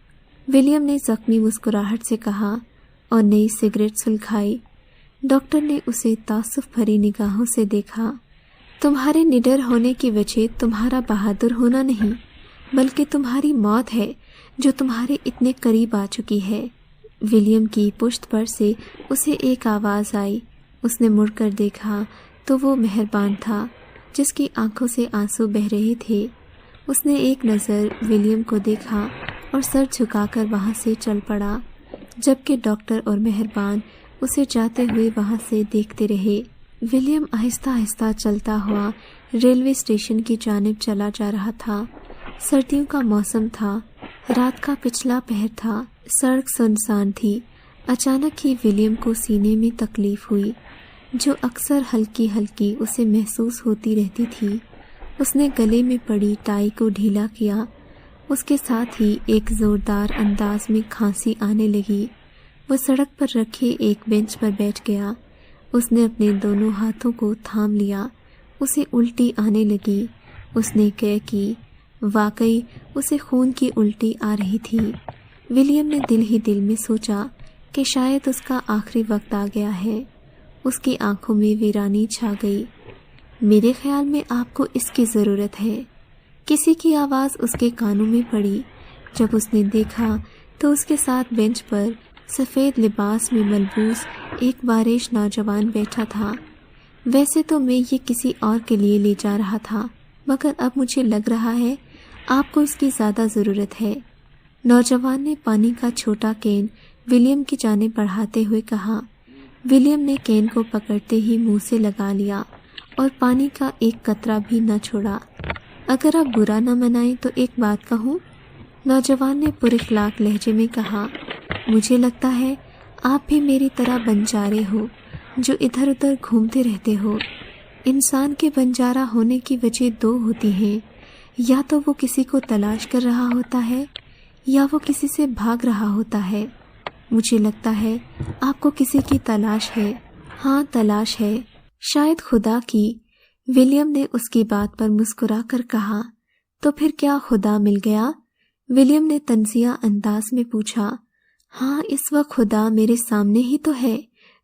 ولیم نے زخمی مسکراہٹ سے کہا اور نئی سگریٹ سلگائی۔ ڈاکٹر نے اسے تعصب بھری نگاہوں سے دیکھا۔ تمہارے نڈر ہونے کی وجہ تمہارا بہادر ہونا نہیں، بلکہ تمہاری موت ہے جو تمہارے اتنے قریب آ چکی ہے۔ ولیم کی پشت پر سے اسے ایک آواز آئی۔ اس نے مڑ کر دیکھا تو وہ مہربان تھا، جس کی آنکھوں سے آنسو بہہ رہے تھے۔ اس نے ایک نظر ولیم کو دیکھا اور سر جھکا کر وہاں سے چل پڑا، جبکہ ڈاکٹر اور مہربان اسے جاتے ہوئے وہاں سے دیکھتے رہے۔ ولیم آہستہ آہستہ چلتا ہوا ریلوے اسٹیشن کی جانب چلا جا رہا تھا۔ سردیوں کا موسم تھا، رات کا پچھلا پہر تھا، سڑک سنسان تھی۔ اچانک ہی ولیم کو سینے میں تکلیف ہوئی، جو اکثر ہلکی ہلکی اسے محسوس ہوتی رہتی تھی۔ اس نے گلے میں پڑی ٹائی کو ڈھیلا کیا، اس کے ساتھ ہی ایک زوردار انداز میں کھانسی آنے لگی۔ وہ سڑک پر رکھے ایک بینچ پر بیٹھ گیا۔ اس نے اپنے دونوں ہاتھوں کو تھام لیا، اسے الٹی آنے لگی۔ اس نے کہہ کی، واقعی اسے خون کی الٹی آ رہی تھی۔ ولیم نے دل ہی دل میں سوچا کہ شاید اس کا آخری وقت آ گیا ہے۔ اس کی آنکھوں میں ویرانی چھا گئی۔ میرے خیال میں آپ کو اس کی ضرورت ہے، کسی کی آواز اس کے کانوں میں پڑی۔ جب اس نے دیکھا تو اس کے ساتھ بینچ پر سفید لباس میں ملبوس ایک بارش نوجوان بیٹھا تھا۔ ویسے تو میں یہ کسی اور کے لیے لے جا رہا تھا، مگر اب مجھے لگ رہا ہے آپ کو اس کی زیادہ ضرورت ہے۔ نوجوان نے پانی کا چھوٹا کین ولیم کی جانب بڑھاتے ہوئے کہا۔ ولیم نے کین کو پکڑتے ہی منہ سے لگا لیا اور پانی کا ایک قطرہ بھی نہ چھوڑا۔ اگر آپ برا نہ منائیں تو ایک بات کہوں؟ نوجوان نے پر اخلاق لہجے میں کہا۔ مجھے لگتا ہے آپ بھی میری طرح بنجارے ہو جو ادھر ادھر گھومتے رہتے ہو۔ انسان کے بنجارا ہونے کی وجہ دو ہوتی ہیں، یا تو وہ کسی کو تلاش کر رہا ہوتا ہے یا وہ کسی سے بھاگ رہا ہوتا ہے۔ مجھے لگتا ہے آپ کو کسی کی تلاش ہے۔ ہاں، تلاش ہے، شاید خدا کی۔ ولیم نے اس کی بات پر مسکرا کر کہا۔ تو پھر کیا خدا مل گیا؟ ولیم نے طنزیہ انداز میں پوچھا۔ ہاں، اس وقت خدا میرے سامنے ہی تو ہے۔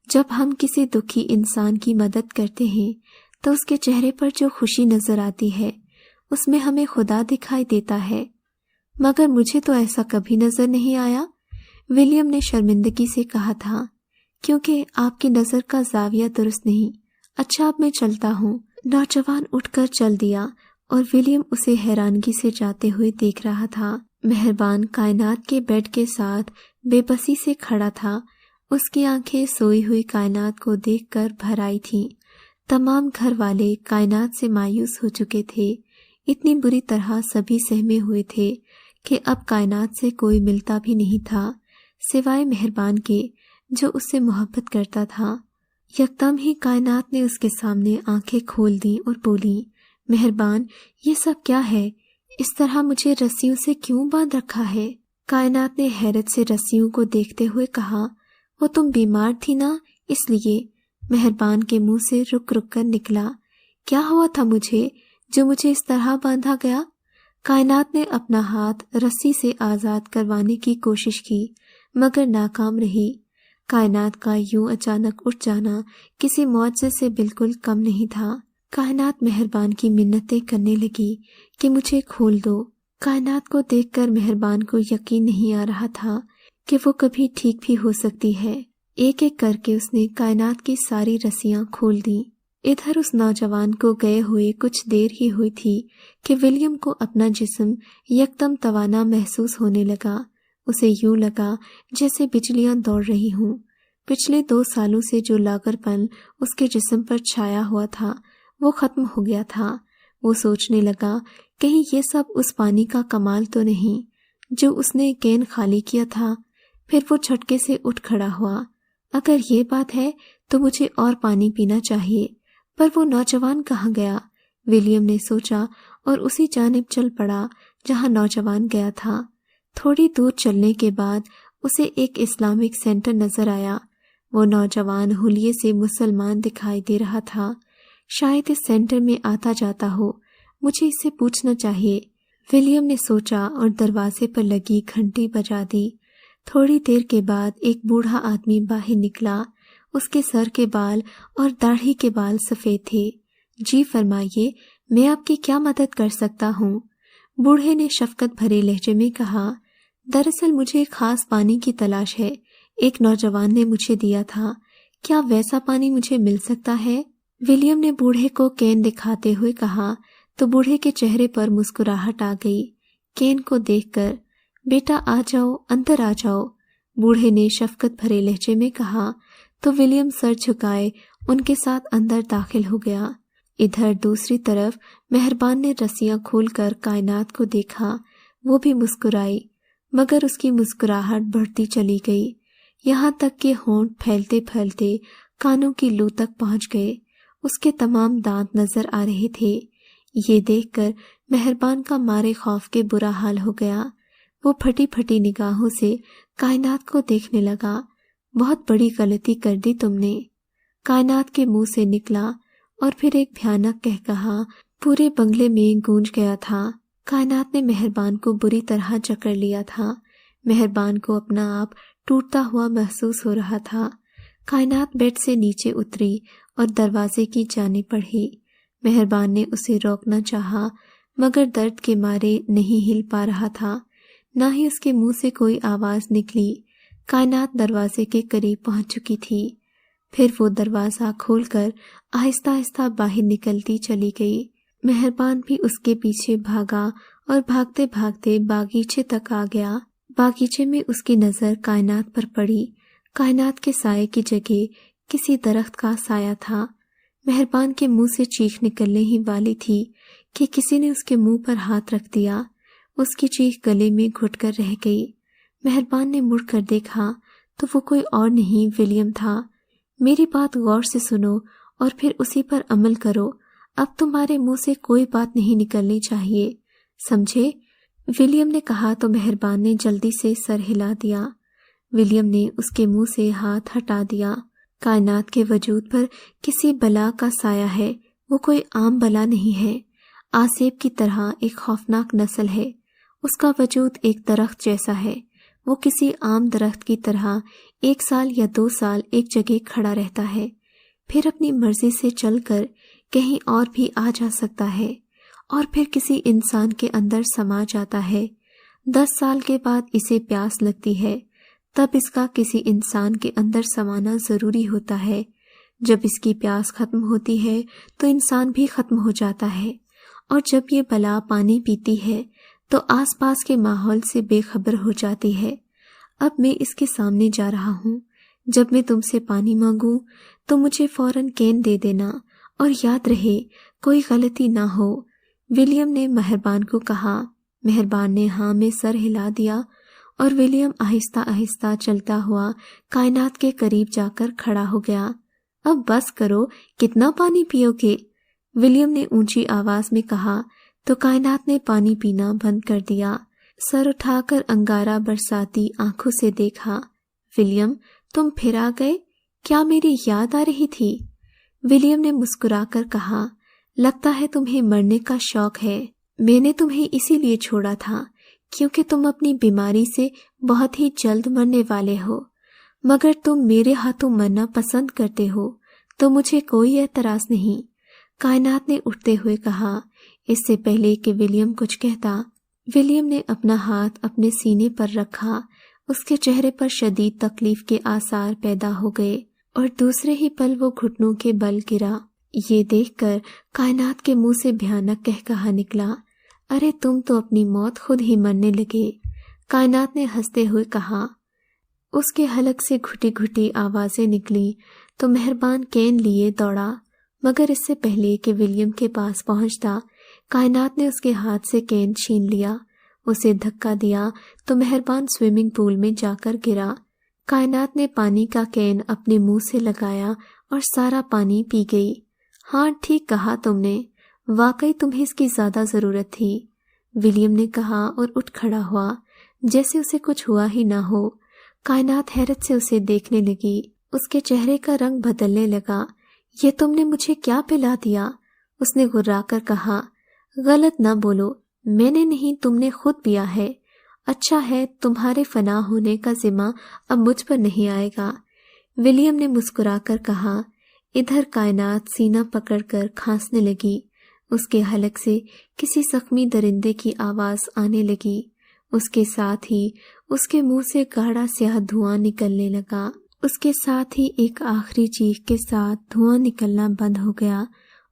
جب ہم کسی دکھی انسان کی مدد کرتے ہیں تو اس کے چہرے پر جو خوشی نظر آتی ہے اس میں ہمیں خدا دکھائی دیتا ہے، مگر مجھے تو ایسا کبھی نظر نہیں آیا، ولیم نے شرمندگی سے کہا تھا، کیونکہ آپ کی نظر کا زاویہ درست نہیں۔ اچھا، اب میں چلتا ہوں۔ نوجوان اٹھ کر چل دیا اور ولیم اسے حیرانگی سے جاتے ہوئے دیکھ رہا تھا۔ مہربان کائنات کے بیڈ کے ساتھ بے بسی سے کھڑا تھا۔ اس کی آنکھیں سوئی ہوئی کائنات کو دیکھ کر بھر آئی تھیں۔ تمام گھر والے کائنات سے مایوس ہو چکے تھے۔ اتنی بری طرح سبھی سہمے ہوئے تھے کہ اب کائنات سے کوئی ملتا بھی نہیں تھا سوائے مہربان کے جو اس سے محبت کرتا تھا۔ یکدم ہی کائنات نے اس کے سامنے آنکھیں کھول دیں اور بولی، مہربان، یہ سب کیا ہے؟ اس طرح مجھے رسیوں سے کیوں باندھ رکھا ہے؟ کائنات نے حیرت سے رسیوں کو دیکھتے ہوئے کہا، وہ تم بیمار تھی نا، اس لیے۔ مہربان کے منہ سے رک رک کر نکلا، کیا ہوا تھا مجھے جو مجھے اس طرح باندھا گیا؟ کائنات نے اپنا ہاتھ رسی سے آزاد کروانے کی کوشش کی مگر ناکام رہی۔ کائنات کا یوں اچانک اٹھ جانا کسی معجزے سے بالکل کم نہیں تھا۔ کائنات مہربان کی منتیں کرنے لگی کہ مجھے کھول دو۔ کائنات کو دیکھ کر مہربان کو یقین نہیں آ رہا تھا کہ وہ کبھی ٹھیک بھی ہو سکتی ہے۔ ایک ایک کر کے اس نے کائنات کی ساری رسیاں کھول دیں۔ ادھر اس نوجوان کو گئے ہوئے کچھ دیر ہی ہوئی تھی کہ ولیم کو اپنا جسم یکدم توانا محسوس ہونے لگا۔ اسے یوں لگا جیسے بجلیاں دوڑ رہی ہوں۔ پچھلے 2 سالوں سے جو لاغر پن اس کے جسم پر چھایا ہوا تھا وہ ختم ہو گیا تھا۔ وہ سوچنے لگا کہیں یہ سب اس پانی کا کمال تو نہیں جو اس نے کین خالی کیا تھا۔ پھر وہ جھٹکے سے اٹھ کھڑا ہوا۔ اگر یہ بات ہے تو مجھے اور پانی پینا چاہیے، پر وہ نوجوان کہاں گیا؟ ولیم نے سوچا اور اسی جانب چل پڑا جہاں نوجوان گیا تھا۔ تھوڑی دور چلنے کے بعد اسے ایک اسلامک سینٹر نظر آیا۔ وہ نوجوان حلیے سے مسلمان دکھائی دے رہا تھا۔ شاید اس سینٹر میں آتا جاتا ہو، مجھے اس سے پوچھنا چاہیے، ولیم نے سوچا اور دروازے پر لگی گھنٹی بجا دی۔ تھوڑی دیر کے بعد ایک بوڑھا آدمی باہر نکلا۔ اس کے سر کے بال اور داڑھی کے بال سفید تھے۔ جی فرمائیے، میں آپ کی کیا مدد کر سکتا ہوں؟ بوڑھے نے شفقت بھرے لہجے میں کہا، دراصل مجھے ایک خاص پانی کی تلاش ہے، ایک نوجوان نے مجھے دیا تھا، کیا ویسا پانی مجھے مل سکتا ہے؟ ولیم نے بوڑھے کو کین دکھاتے ہوئے کہا تو بوڑھے کے چہرے پر مسکراہٹ آ گئی۔ کین کو دیکھ کر، بیٹا آ جاؤ، اندر آ جاؤ، بوڑھے نے شفقت بھرے لہجے میں کہا تو ولیم سر جھکائے ان کے ساتھ اندر داخل ہو گیا۔ ادھر دوسری طرف مہربان نے رسیاں کھول کر کائنات کو دیکھا۔ وہ بھی مسکرائی مگر اس کی مسکراہٹ بڑھتی چلی گئی، یہاں تک کہ ہونٹ پھیلتے پھیلتے کانوں کی لو تک پہنچ گئے۔ اس کے تمام دانت نظر آ رہے تھے۔ یہ دیکھ کر مہربان کا مارے خوف کے برا حال ہو گیا۔ وہ پھٹی پھٹی نگاہوں سے کائنات کو دیکھنے لگا۔ بہت بڑی غلطی کر دی تم نے، کائنات کے منہ سے نکلا، اور پھر ایک بھیانک قہقہا پورے بنگلے میں گونج گیا تھا۔ کائنات نے مہربان کو بری طرح جکڑ لیا تھا۔ مہربان کو اپنا آپ ٹوٹتا ہوا محسوس ہو رہا تھا۔ کائنات بیڈ سے نیچے اتری اور دروازے کی جانب بڑھی۔ مہربان نے اسے روکنا چاہا مگر درد کے مارے نہیں ہل پا رہا تھا، نہ ہی اس کے منہ سے کوئی آواز نکلی۔ کائنات دروازے کے قریب پہنچ چکی تھی۔ پھر وہ دروازہ کھول کر آہستہ آہستہ باہر نکلتی چلی گئی۔ مہربان بھی اس کے پیچھے بھاگا اور بھاگتے بھاگتے باغیچے تک آ گیا۔ باغیچے میں اس کی نظر کائنات پر پڑی۔ کائنات کے سائے کی جگہ کسی درخت کا سایہ تھا۔ مہربان کے منہ سے چیخ نکلنے ہی والی تھی کہ کسی نے اس کے منہ پر ہاتھ رکھ دیا۔ اس کی چیخ گلے میں گھٹ کر رہ گئی۔ مہربان نے مڑ کر دیکھا تو وہ کوئی اور نہیں ولیم تھا۔ میری بات غور سے سنو اور پھر اسی پر عمل کرو۔ اب تمہارے منہ سے کوئی بات نہیں نکلنی چاہیے، سمجھے؟ ولیم نے کہا تو مہربان نے جلدی سے سر ہلا دیا۔ ولیم نے اس کے منہ سے ہاتھ ہٹا دیا۔ کائنات کے وجود پر کسی بلا کا سایہ ہے، وہ کوئی عام بلا نہیں ہے۔ آسیب کی طرح ایک خوفناک نسل ہے۔ اس کا وجود ایک درخت جیسا ہے۔ وہ کسی عام درخت کی طرح 1 سال یا 2 سال ایک جگہ کھڑا رہتا ہے، پھر اپنی مرضی سے چل کر کہیں اور بھی آ جا سکتا ہے، اور پھر کسی انسان کے اندر سما جاتا ہے۔ 10 سال کے بعد اسے پیاس لگتی ہے، تب اس کا کسی انسان کے اندر سمانا ضروری ہوتا ہے۔ جب اس کی پیاس ختم ہوتی ہے تو انسان بھی ختم ہو جاتا ہے، اور جب یہ بلا پانی پیتی ہے تو آس پاس کے ماحول سے بے خبر ہو جاتی ہے۔ اب میں اس کے سامنے جا رہا ہوں۔ جب میں تم سے پانی مانگوں تو مجھے فوراً کین دے دینا، اور یاد رہے کوئی غلطی نہ ہو۔ ولیم نے مہربان کو کہا۔ مہربان نے ہاں میں سر ہلا دیا، اور ولیم آہستہ آہستہ چلتا ہوا کائنات کے قریب جا کر کھڑا ہو گیا۔ اب بس کرو، کتنا پانی پیو گے؟ ولیم نے اونچی آواز میں کہا تو کائنات نے پانی پینا بند کر دیا۔ سر اٹھا کر انگارہ برساتی آنکھوں سے دیکھا۔ ولیم، تم پھر آ گئے؟ کیا میری یاد آ رہی تھی؟ ولیم نے مسکرا کر کہا، لگتا ہے تمہیں مرنے کا شوق ہے۔ میں نے تمہیں اسی لیے چھوڑا تھا کیونکہ تم اپنی بیماری سے بہت ہی جلد مرنے والے ہو، مگر تم میرے ہاتھوں مرنا پسند کرتے ہو تو مجھے کوئی اعتراض نہیں۔ کائنات نے اٹھتے ہوئے کہا۔ اس سے پہلے کہ ولیم کچھ کہتا، ولیم نے اپنا ہاتھ اپنے سینے پر رکھا۔ اس کے چہرے پر شدید تکلیف کے آثار پیدا ہو گئے، اور دوسرے ہی پل وہ گھٹنوں کے بل گرا۔ یہ دیکھ کر کائنات کے منہ سے بھیانک قہقہا نکلا، ارے تم تو اپنی موت خود ہی مرنے لگے۔ کائنات نے ہنستے ہوئے کہا۔ اس کے حلق سے گھٹی گھٹی آوازیں نکلی تو مہربان کین لیے دوڑا، مگر اس سے پہلے کہ ولیم کے پاس پہنچتا، کائنات نے اس کے ہاتھ سے کین چھین لیا۔ اسے دھکا دیا تو مہربان سوئمنگ پول میں جا کر گرا۔ کائنات نے پانی کا کین اپنے منہ سے لگایا اور سارا پانی پی گئی۔ ہاں ٹھیک کہا تم نے، واقعی تمہیں اس کی زیادہ ضرورت تھی، ولیم نے کہا اور اٹھ کھڑا ہوا جیسے اسے کچھ ہوا ہی نہ ہو۔ کائنات حیرت سے اسے دیکھنے لگی، اس کے چہرے کا رنگ بدلنے لگا۔ یہ تم نے مجھے کیا پلا دیا؟ اس نے غرا کر کہا۔ غلط نہ بولو، میں نے نہیں، تم نے خود پیا ہے۔ اچھا ہے، تمہارے فنا ہونے کا ذمہ اب مجھ پر نہیں آئے گا، ولیم نے مسکرا کر کہا۔ ادھر کائنات سینہ پکڑ کر کھانسنے لگی۔ اس کے حلق سے کسی زخمی درندے کی آواز آنے لگی۔ اس کے ساتھ ہی اس کے منہ سے گاڑھا سیاہ دھواں نکلنے لگا۔ اس کے ساتھ ہی ایک آخری چیخ کے ساتھ دھواں نکلنا بند ہو گیا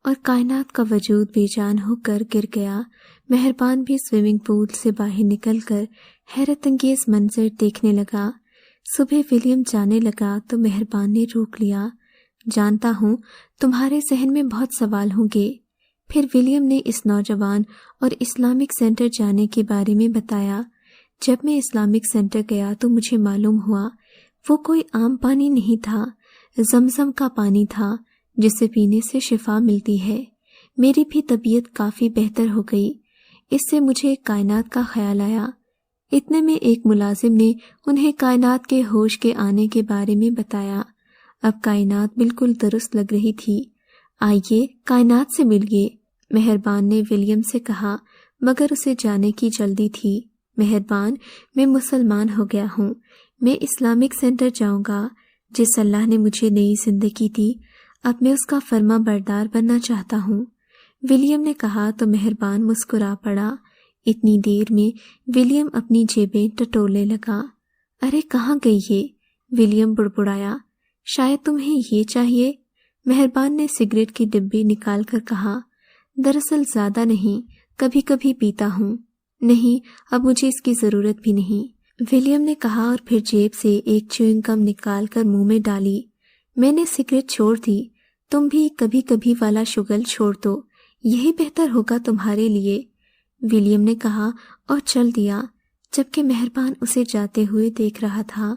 اور کائنات کا وجود بے جان ہو کر گر گیا۔ مہربان بھی سوئمنگ پول سے باہر نکل کر حیرت انگیز منظر دیکھنے لگا۔ صبح ولیم جانے لگا تو مہربان نے روک لیا۔ جانتا ہوں تمہارے ذہن میں بہت سوال ہوں گے۔ پھر ولیم نے اس نوجوان اور اسلامک سینٹر جانے کے بارے میں بتایا۔ جب میں اسلامک سینٹر گیا تو مجھے معلوم ہوا وہ کوئی عام پانی نہیں تھا، زمزم کا پانی تھا جسے پینے سے شفا ملتی ہے۔ میری بھی طبیعت کافی بہتر ہو گئی۔ اس سے مجھے کائنات کا خیال آیا۔ اتنے میں ایک ملازم نے انہیں کائنات کے ہوش کے آنے کے بارے میں بتایا۔ اب کائنات بالکل درست لگ رہی تھی۔ آئیے کائنات سے ملیے، مہربان نے ولیم سے کہا، مگر اسے جانے کی جلدی تھی۔ مہربان، میں مسلمان ہو گیا ہوں، میں اسلامک سینٹر جاؤں گا۔ جس اللہ نے مجھے نئی زندگی دی، اب میں اس کا فرما بردار بننا چاہتا ہوں، ولیم نے کہا تو مہربان مسکرا پڑا۔ اتنی دیر میں ولیم اپنی جیبیں ٹٹولنے لگا۔ ارے کہاں گئی یہ؟ ولیم بڑبڑایا۔ شاید تمہیں یہ چاہیے؟ مہربان نے سگریٹ کی ڈبی نکال کر کہا۔ دراصل زیادہ نہیں، کبھی کبھی پیتا ہوں۔ نہیں، اب مجھے اس کی ضرورت بھی نہیں، ولیم نے کہا اور پھر جیب سے ایک چیونگ گم نکال کر منہ میں ڈالی۔ میں نے سگریٹ چھوڑ دی، تم بھی کبھی کبھی والا شغل چھوڑ دو، یہی بہتر ہوگا تمہارے لیے، ولیم نے کہا اور چل دیا، جبکہ مہربان اسے جاتے ہوئے دیکھ رہا تھا۔